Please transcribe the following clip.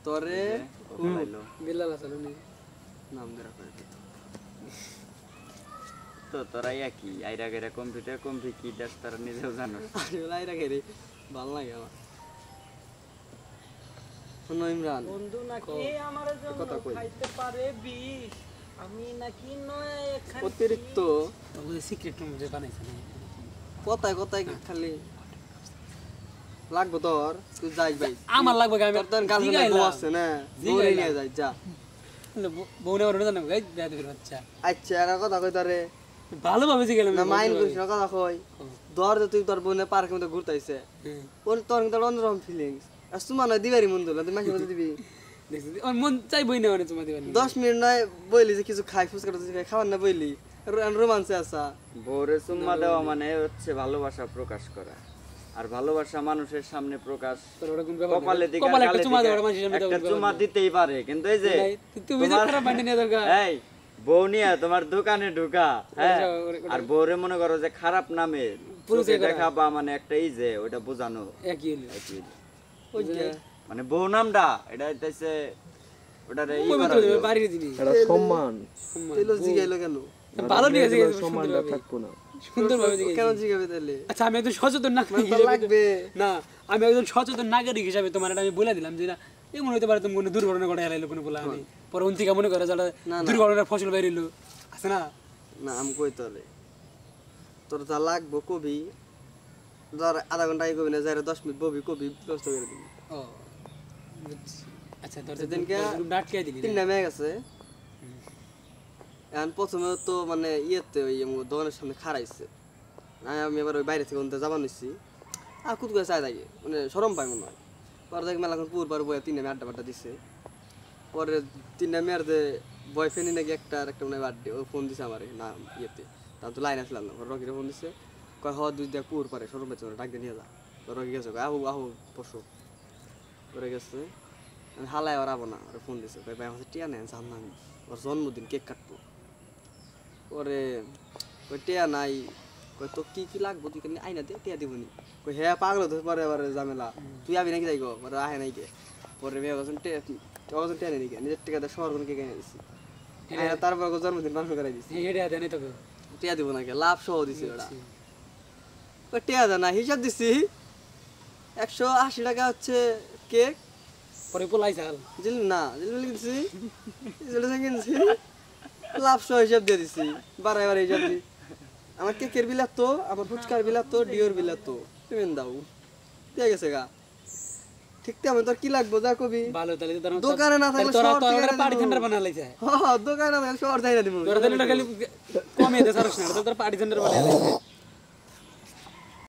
তোরে লাইলো বিল্লাল হাসান উনি নাম ধরে করে তো তোরা কি আইরা গেরা কম্পিউটার কি দাস তারা নিজেও জানো আইরা গেরে ভালো লাগে আমার শোনো ইমরান বন্ধু নাকি আমার জন্য খাইতে পারে বিষ আমি নাকি নয় এখানে অতিরিক্ত ওই সিক্রেট রুম যে বানাইছে না কথায় কথায় খালি লাগবো তোর তুই যাই ভাই আমার লাগবে আমি তোর তো গার্লফ্রেন্ড বউ আছে না দৌড়ে নিয়ে যাই যা বউনে ওরে জানো গাই বিয়া দিবেন বাচ্চা আচ্ছা আর কথা কই তোরে ভালো ভাবে গেলাম না মাইন্ড করিস না কথা কই ধর যে তুই তোর বোনে পার্কের মধ্যে ঘুরতাইছে ওর তোর কিন্তু অন্যরকম ফিলিংস আর তোমার নয় দিবারি মন দিল তুই মাঝে মধ্যে দিবি দেখছিস আমার মন চাইবই না মানে তোমার দিবেন 10 মিনিট নয় বইলি যে কিছু খাই ফুসকা খাই খাবার না বইলি রোমান্সে আসা বউরে চুম্মা দেওয়া মানে হচ্ছে ভালোবাসা প্রকাশ করা আর ভালোবাসা মানুষের সামনে প্রকাশ কপালে দিকে একটা চুম্মা দিতেই পারে কিন্তু এই যে তুমি যে খারাপ বান্ডে নিয়ে দরকার এই বউ নিয়ে তোমার দোকানে ঢুকা হ্যাঁ আর বউরে মনে করো যে খারাপ নামে পুরুষে দেখা বা মানে একটা এই যে ওটা বোঝানো একই মানে বউ নামটা এটা হইতাছে ওটারে ই করা বাড়ির জিনিস এটা সম্মান তেলো জিগাইলো কেন ভালো নিয়ে জিগাইছে সম্মানটা থাকবো না সুন্দর ভাবে জিগাইছে কেন জিগাবে তাহলে আচ্ছা আমি একজন সচেতন নাগরিক লাগবে না আমি একজন সচেতন নাগরিক হিসেবে তোমার এটা আমি বলে দিলাম যে না এমন হইতে পারে তুমি কোনো দুর্ঘটনা ঘটে এলাইলো কোনো বলা আমি পরে অন্তিকা মনে করে যারা দুর্ঘটনার ফসল বেরিলো আছে না না আমি কই তোরে তোর যা লাগবো কবি ধর আধা ঘন্টা কবি না যাই 10 মিনিট ববি কবি ব্যবস্থা করে দিবি ও আচ্ছা তোর সেদিনকে ডাট কে দিলি 3 নামে গেছে এখন প্রথমে তো মানে ইয়েতে ওই দোকানের সামনে খাড়াইছে আমি আবার ওই বাইরে থেকে ওনতে যাবার নিচ্ছি আর কুত করে চাই থাকি মানে সরম পাই মনে হয় পরে দেখি মেলাখন পুর পরে বয়ে 3 নামে আড্ডা বাড্ডা দিছে পরে 3 নামে আর যে বয়ফ্রেন্ড নাকি একটা মানে বার্থডে ও ফোন দিছে আমার না ইয়েতে তার তো লাইন আসলাম না রকিরে ফোন দিছে কয় দুই দেখ পুর পারে সরম পেছে ডাক দিয়ে নিয়ে যা রকি গেছে আহু আহু পশু করে গেছে হালায় আর আবো না ওরা ফোন দিছে কয় ভাই আমার টিয়া নেন জান না আমি ওর জন্মদিন কেক কাটবো পরে কই টিয়া নাই কই তো কি লাগবো তুই কেন আইনা দে টিয়া দিবনি কই হ্যাঁ পাগল তো পরে আবার ঝামেলা তুই আবি নাকি যাইগো পরে আহে নাই কে পরে মেয়ে গেছেন টিয়া নেই কে নিজের টিকা শহর কোন কেক এনে দিছি তারপর জন্মদিন পালন করাই দিছি এটা দেন তোকে টিয়া দিব না কে লাভ সহ দিছি ওরা কই টিয়া দে না হিসাব দিছি 180 টাকা হচ্ছে কেক পরে পোলাই চাল জিল না জিল কিনছি জিল কিনছি লাভ সহ হিসাব দিয়ে দিছি বারে হিসাব দি আমার কেকের বিল তো আমার ফুচকার বিল তো ডিওর বিল তো পেমেন্ট দাও দিয়ে গেছে গা ঠিক তো আমি তোর কি লাগবো যা কবি ভালো তাহলে দোকানে না থাকলে তোরা তো একটা পার্টি সেন্টার বানালাইছে হ্যাঁ দোকানে না থাকলে শহর যাই না দিমু তোরা তাহলে খালি কমে দে সারছ না তোরা পার্টি সেন্টার বানালাইছে